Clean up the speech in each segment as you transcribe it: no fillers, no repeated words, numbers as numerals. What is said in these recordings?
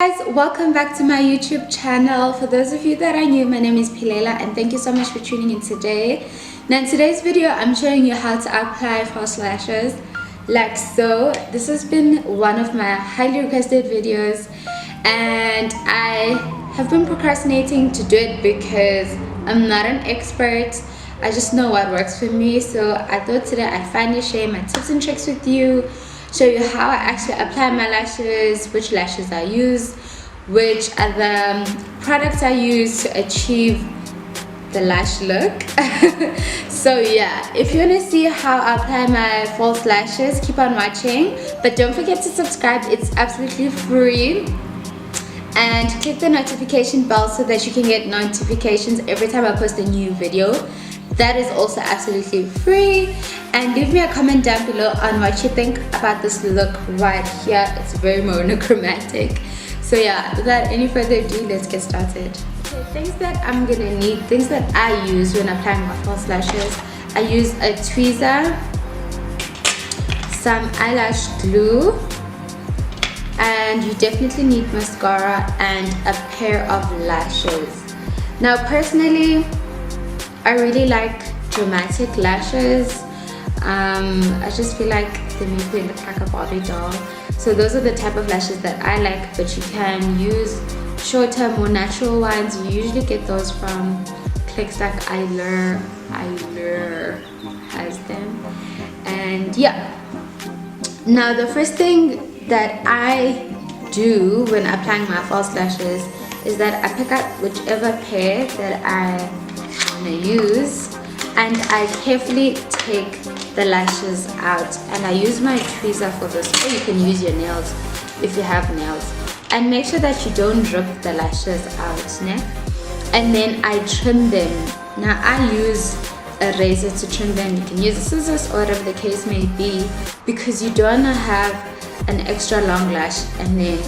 Guys, welcome back to my YouTube channel. For those of you that are new, my name is Philela and thank you so much for tuning in today. Now in today's video I'm showing you how to apply false lashes like so. This has been one of my highly requested videos and I have been procrastinating to do it because I'm not an expert. I just know what works for me, so I thought today I'd finally share my tips and tricks with you, show you how I actually apply my lashes, which lashes I use, which are the products I use to achieve the lash look. So yeah, if you want to see how I apply my false lashes, keep on watching, but don't forget to subscribe. It's absolutely free, and click the notification bell so that you can get notifications every time I post a new video. That is also absolutely free. And leave me a comment down below on what you think about this look right here. It's very monochromatic. So yeah, without any further ado, let's get started. Okay, things that I'm gonna need, things that I use when applying my false lashes. I use a tweezer, some eyelash glue, and you definitely need mascara and a pair of lashes. Now personally, I really like dramatic lashes. I just feel like they make me look like a Barbie doll. So those are the type of lashes that I like, but you can use shorter, more natural ones. You usually get those from clicks like Eyelure has them. And yeah, now the first thing that I do when applying my false lashes is that I pick up whichever pair that I use and I carefully take the lashes out, and I use my tweezer for this, or you can use your nails if you have nails, and make sure that you don't rip the lashes out, and then I trim them. Now I use a razor to trim them. You can use scissors or whatever the case may be, because you don't want to have an extra long lash and then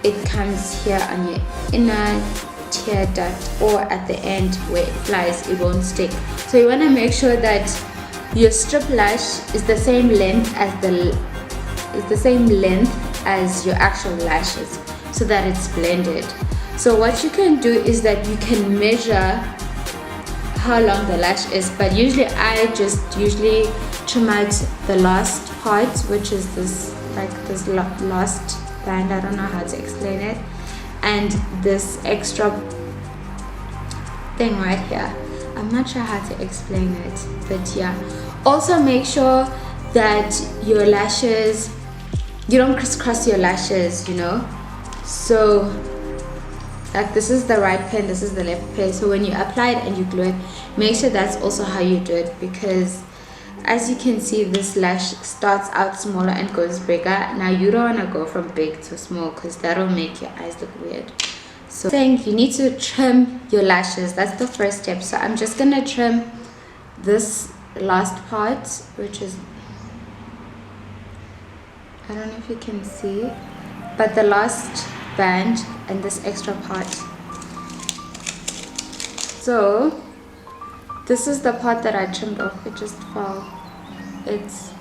it comes here on your inner tear duct, or at the end where it flies, it won't stick. So you want to make sure that your strip lash is the same length as your actual lashes, so that it's blended. So what you can do is that you can measure how long the lash is, but usually I just trim out the last part, which is this last band. I don't know how to explain it, and this extra thing right here. I'm not sure how to explain it, but yeah. Also make sure that your lashes, you don't crisscross your lashes, you know. So like this is the right pen, this is the left pen. So when you apply it and you glue it, make sure that's also how you do it, because as you can see, this lash starts out smaller and goes bigger. Now you don't want to go from big to small, because that'll make your eyes look weird. So you need to trim your lashes. That's the first step. So I'm just gonna trim this last part, which is, I don't know if you can see, but the last band and this extra part. So this is the part that I trimmed off. It just fell. It's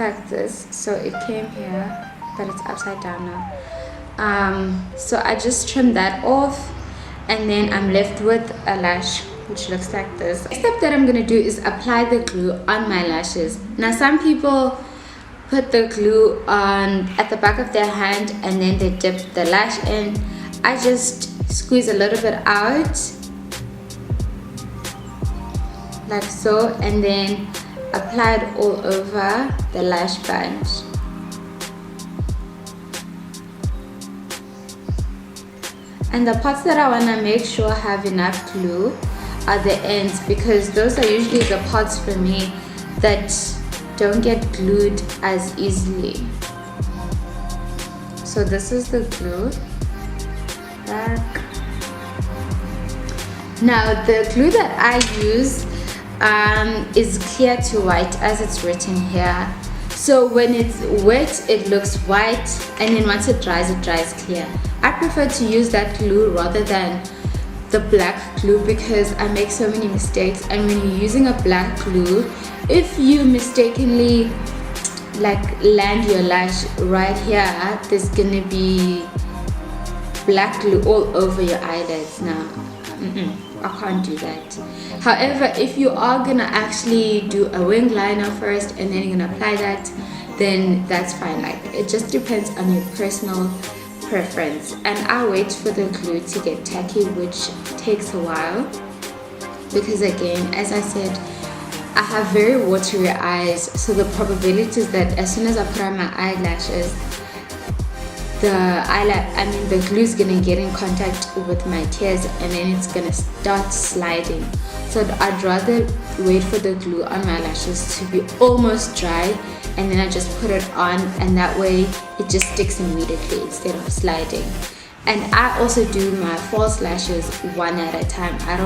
like this, so it came here, but it's upside down now. So I just trimmed that off, and then I'm left with a lash which looks like this. The step that I'm gonna do is apply the glue on my lashes. Now some people put the glue on at the back of their hand and then they dip the lash in. I just squeeze a little bit out like so, and then apply it all over the lash band. And the parts that I want to make sure have enough glue are the ends, because those are usually the parts for me that don't get glued as easily. So this is the glue back. Now the glue that I use is clear to white, as it's written here. So when it's wet it looks white, and then once it dries clear. I prefer to use that glue rather than the black glue, because I make so many mistakes. And when you're using a black glue, if you mistakenly like land your lash right here, there's gonna be black glue all over your eyelids. Now, I can't do that. However, if you are gonna actually do a wing liner first and then you're gonna apply that, then that's fine. Like, it just depends on your personal preference. And I wait for the glue to get tacky, which takes a while, because again, as I said, I have very watery eyes, so the probability is that as soon as I put on my eyelashes, the glue is gonna get in contact with my tears and then it's gonna start sliding. So I'd rather wait for the glue on my lashes to be almost dry, and then I just put it on, and that way it just sticks immediately instead of sliding. And I also do my false lashes one at a time. I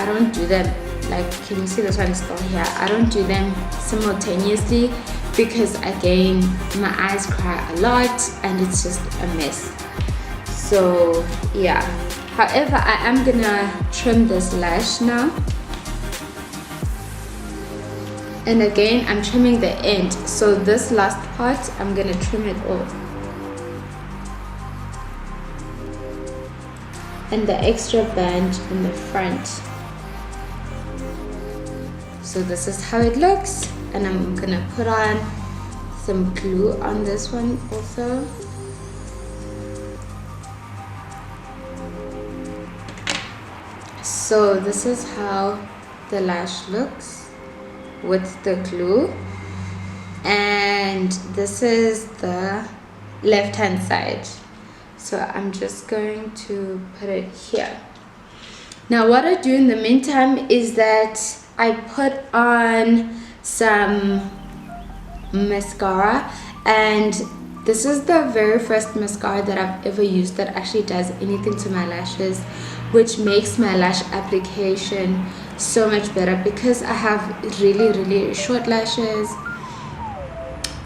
don't do them, like, can you see this one is still here? I don't do them simultaneously, because again, my eyes cry a lot and it's just a mess. So yeah, however, I am gonna trim this lash now, and again, I'm trimming the end. So this last part, I'm gonna trim it off, and the extra band in the front. So this is how it looks, and I'm gonna put on some glue on this one also. So this is how the lash looks with the glue, and this is the left hand side. So I'm just going to put it here. Now what I do in the meantime is that I put on some mascara, and this is the very first mascara that I've ever used that actually does anything to my lashes, which makes my lash application so much better, because I have really short lashes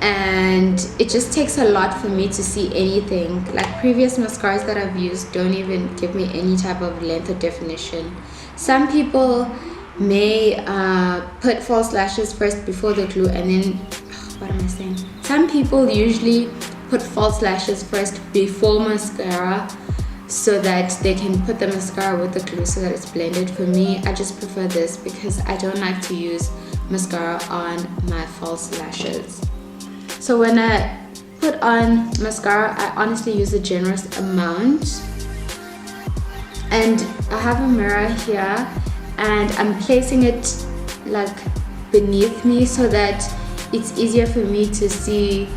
and it just takes a lot for me to see anything. Like, previous mascaras that I've used don't even give me any type of length or definition. Some people may put false lashes first before the glue, and then what am I saying? Some people usually put false lashes first before mascara, so that they can put the mascara with the glue so that it's blended. For me, I just prefer this because I don't like to use mascara on my false lashes. So when I put on mascara, I honestly use a generous amount, and I have a mirror here, and I'm placing it like beneath me so that it's easier for me to see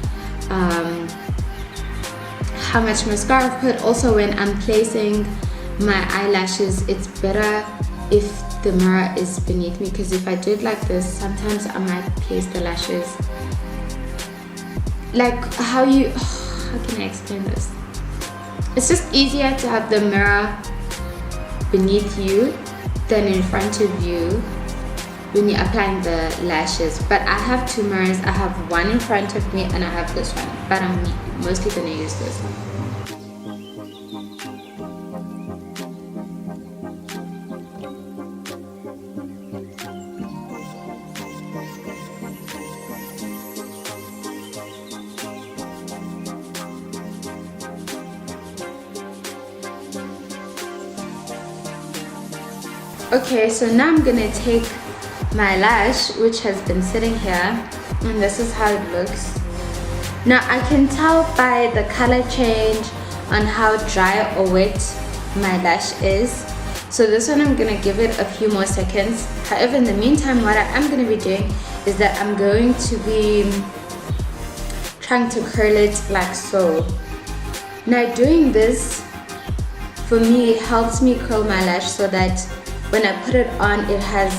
how much mascara I've put. Also, when I'm placing my eyelashes, it's better if the mirror is beneath me, because if I do it like this, sometimes I might place the lashes like how can I explain this? It's just easier to have the mirror beneath you than in front of you when you're applying the lashes. But I have two mirrors. I have one in front of me and I have this one, but I'm mostly gonna use this one. Okay, so now I'm gonna take my lash, which has been sitting here, and this is how it looks. Now I can tell by the color change on how dry or wet my lash is. So this one I'm gonna give it a few more seconds. However, in the meantime, what I am gonna be doing is that I'm going to be trying to curl it like so. Now doing this, for me, helps me curl my lash so that when I put it on, it has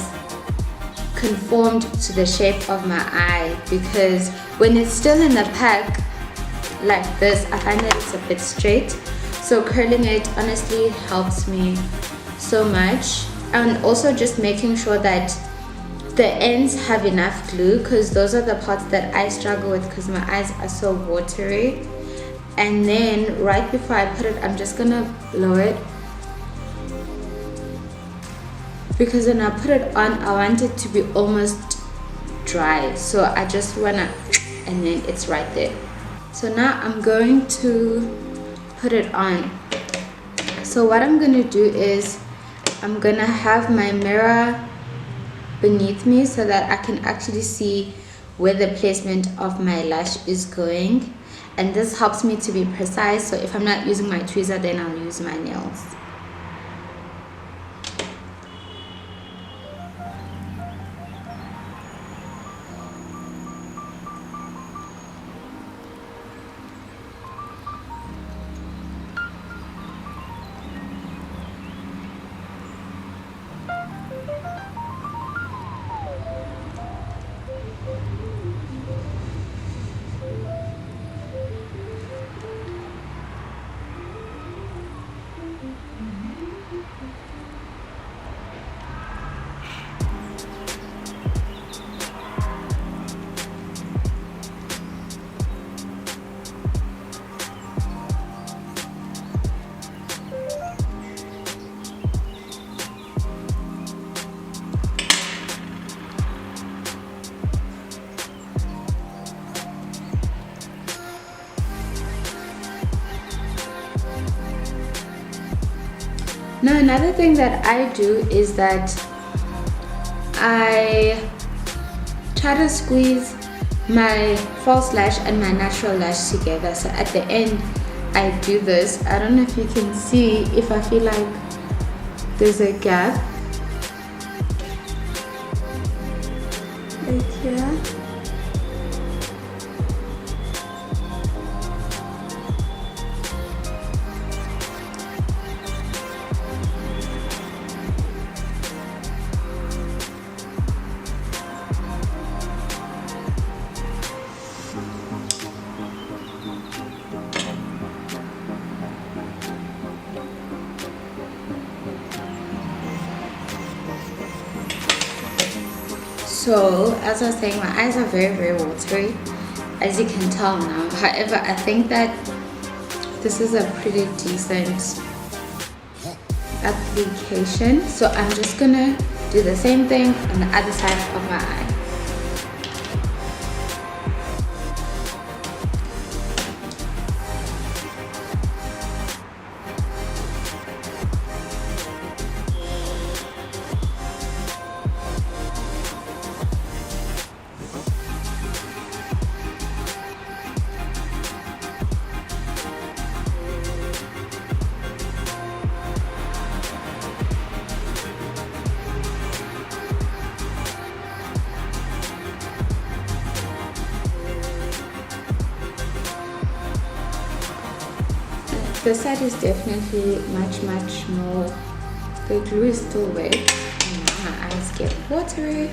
conformed to the shape of my eye, because when it's still in the pack like this, I find that it's a bit straight. So curling it honestly helps me so much. And also just making sure that the ends have enough glue, because those are the parts that I struggle with because my eyes are so watery. And then right before I put it, I'm just gonna blow it, because when I put it on, I want it to be almost dry. So I just wanna, and then it's right there. So now I'm going to put it on. So what I'm gonna do is I'm gonna have my mirror beneath me so that I can actually see where the placement of my lash is going, and this helps me to be precise. So if I'm not using my tweezer, then I'll use my nails. Now another thing that I do is that I try to squeeze my false lash and my natural lash together. So at the end I do this. I don't know if you can see, if I feel like there's a gap right here. So as I was saying, my eyes are very, very watery, as you can tell now. However, I think that this is a pretty decent application. So I'm just gonna do the same thing on the other side of my eye. This side is definitely much more, the glue is still wet and now my eyes get watery.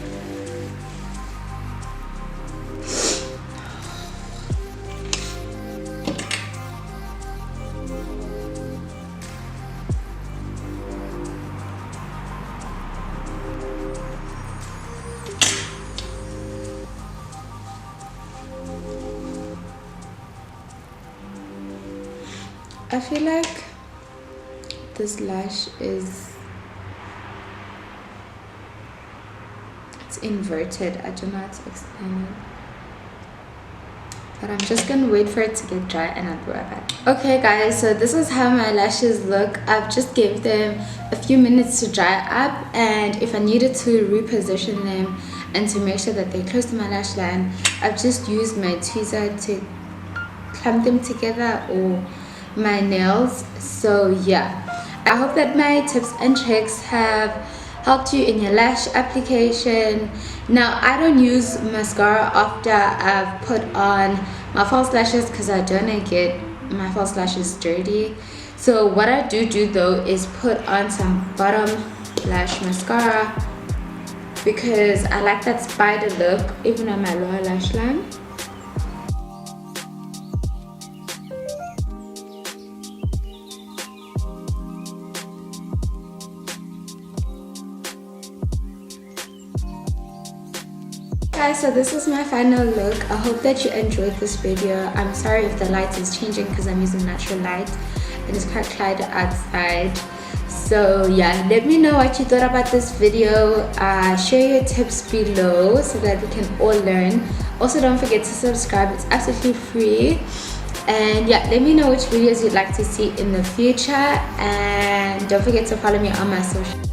I feel like this lash it's inverted. I don't know how to explain it, but I'm just gonna wait for it to get dry and I'll be right back. Okay guys, so this is how my lashes look. I've just gave them a few minutes to dry up, and if I needed to reposition them and to make sure that they're close to my lash line, I've just used my tweezer to clamp them together, or my nails. So yeah, I hope that my tips and tricks have helped you in your lash application. Now I don't use mascara after I've put on my false lashes because I don't want to get my false lashes dirty. So what I do though is put on some bottom lash mascara because I like that spider look even on my lower lash line. Guys, so this is my final look. I hope that you enjoyed this video. I'm sorry if the light is changing because I'm using natural light and it's quite cloudy outside. So yeah, let me know what you thought about this video. Share your tips below so that we can all learn. Also, don't forget to subscribe, it's absolutely free. And yeah, let me know which videos you'd like to see in the future, and don't forget to follow me on my social